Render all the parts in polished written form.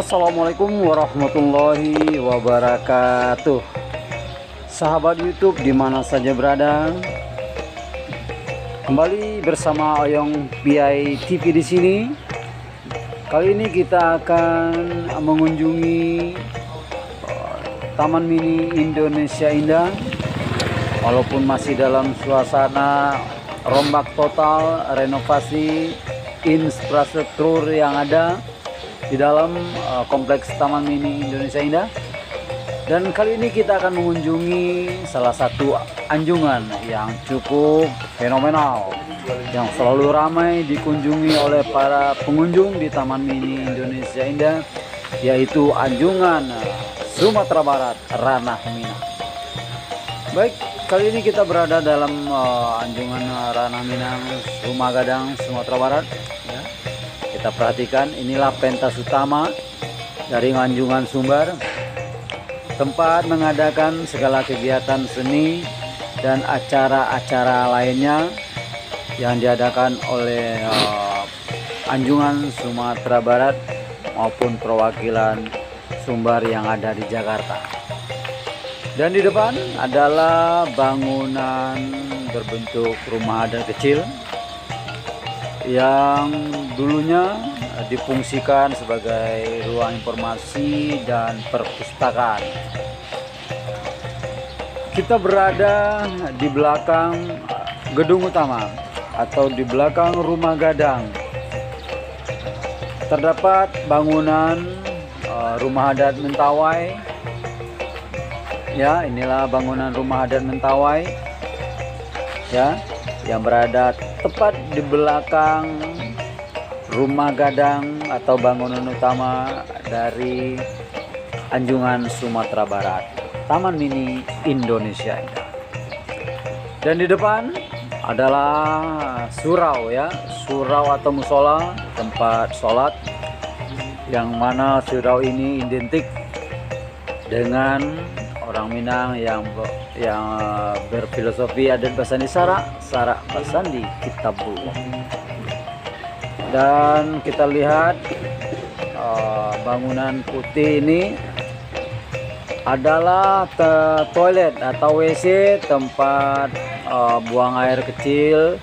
Assalamualaikum warahmatullahi wabarakatuh. Sahabat YouTube dimana saja berada, kembali bersama Oyong PI TV di sini. Kali ini kita akan mengunjungi Taman Mini Indonesia Indah. Walaupun masih dalam suasana rombak total, renovasi infrastruktur yang ada di dalam kompleks Taman Mini Indonesia Indah. Dan kali ini kita akan mengunjungi salah satu anjungan yang cukup fenomenal, yang selalu ramai dikunjungi oleh para pengunjung di Taman Mini Indonesia Indah, yaitu anjungan Sumatera Barat, Ranah Minang. Baik, kali ini kita berada dalam anjungan Ranah Minang, Rumah Gadang, Sumatera Barat. Kita perhatikan, inilah pentas utama dari Anjungan Sumbar, tempat mengadakan segala kegiatan seni dan acara-acara lainnya yang diadakan oleh Anjungan Sumatera Barat maupun perwakilan Sumbar yang ada di Jakarta. Dan di depan adalah bangunan berbentuk rumah adat kecil yang dulunya difungsikan sebagai ruang informasi dan perpustakaan. Kita berada di belakang gedung utama atau di belakang Rumah Gadang. Terdapat bangunan rumah adat Mentawai. Ya, inilah bangunan rumah adat Mentawai. Ya, yang berada tepat di belakang Rumah Gadang atau bangunan utama dari Anjungan Sumatera Barat, Taman Mini Indonesia Indah. Dan di depan adalah surau, ya, surau atau musola, tempat sholat, yang mana surau ini identik dengan orang Minang yang berfilosofi adat Basandi Sara Basandi Kitabullah. Dan kita lihat bangunan putih ini adalah toilet atau WC, tempat buang air kecil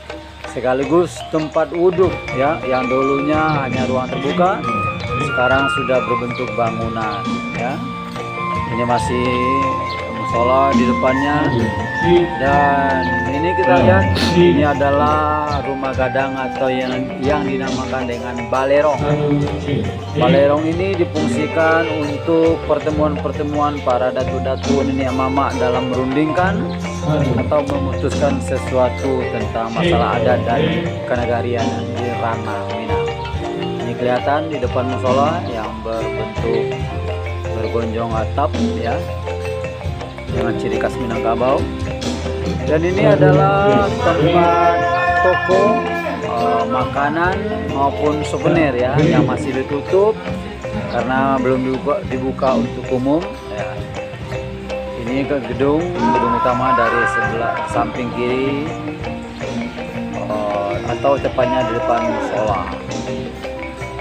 sekaligus tempat wudhu, ya, yang dulunya hanya ruang terbuka, sekarang sudah berbentuk bangunan, ya. Ini masih musola di depannya. Dan ini kita lihat, ini adalah Rumah Gadang atau yang dinamakan dengan balerong. Balerong ini difungsikan untuk pertemuan-pertemuan para datu-datu nenek mama dalam merundingkan atau memutuskan sesuatu tentang masalah adat dan kenegarian di Ranah Minang. Ini kelihatan di depan musola yang berbentuk bergonjong atap, ya, dengan ciri khas Minangkabau. Dan ini adalah tempat toko makanan maupun souvenir, ya, yang masih ditutup karena belum dibuka untuk umum, ya. Ini ke gedung utama dari sebelah samping kiri, atau tepatnya di depan musola.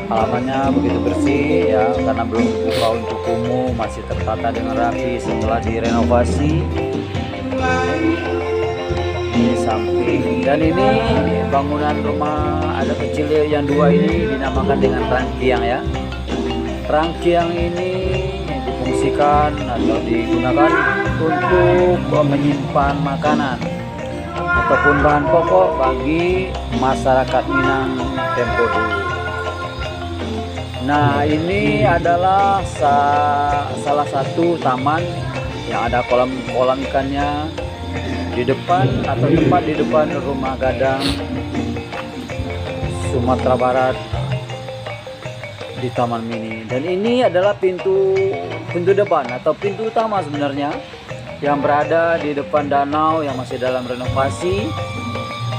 Halamannya begitu bersih, ya, karena belum dibuka untuk umum, masih tertata dengan rapi setelah direnovasi. Di samping, dan ini bangunan rumah ada kecil yang dua ini dinamakan dengan Rangkiang, ya. Rangkiang ini difungsikan atau digunakan untuk menyimpan makanan ataupun bahan pokok bagi masyarakat Minang tempo dulu. Nah, ini adalah salah satu taman yang ada kolam ikannya di depan atau tepat di depan Rumah Gadang Sumatera Barat di Taman Mini. Dan ini adalah pintu depan atau pintu utama sebenarnya, yang berada di depan danau yang masih dalam renovasi.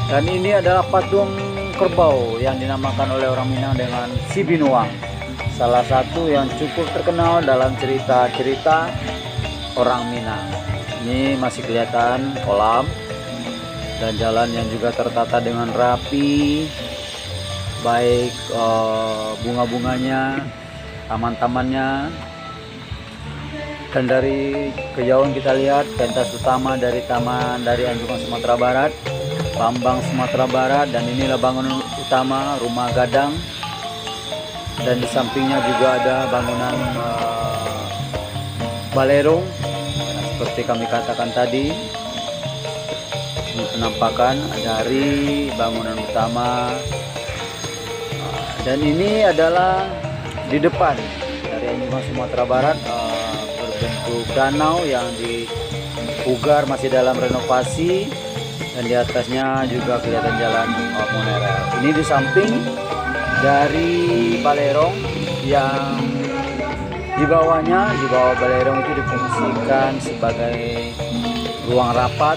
Dan ini adalah patung kerbau yang dinamakan oleh orang Minang dengan Si Binuang, salah satu yang cukup terkenal dalam cerita-cerita orang Minang. Ini masih kelihatan kolam dan jalan yang juga tertata dengan rapi, baik bunga-bunganya taman-tamannya. Dan dari kejauhan kita lihat pentas utama dari Taman dari Anjungan Sumatera Barat, lambang Sumatera Barat, dan inilah bangunan utama Rumah Gadang. Dan di sampingnya juga ada bangunan balerong. Nah, seperti kami katakan tadi, ini penampakan dari bangunan utama. Dan ini adalah di depan dari Anjungan Sumatera Barat, berbentuk danau yang dipugar masih dalam renovasi, dan di atasnya juga kelihatan jalan monorail. Ini di samping dari balerong yang di bawah balerong itu difungsikan sebagai ruang rapat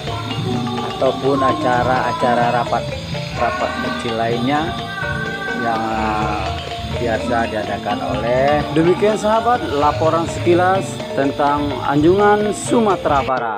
ataupun acara rapat kecil lainnya yang biasa diadakan oleh. Demikian sahabat, laporan sekilas tentang Anjungan Sumatera Barat.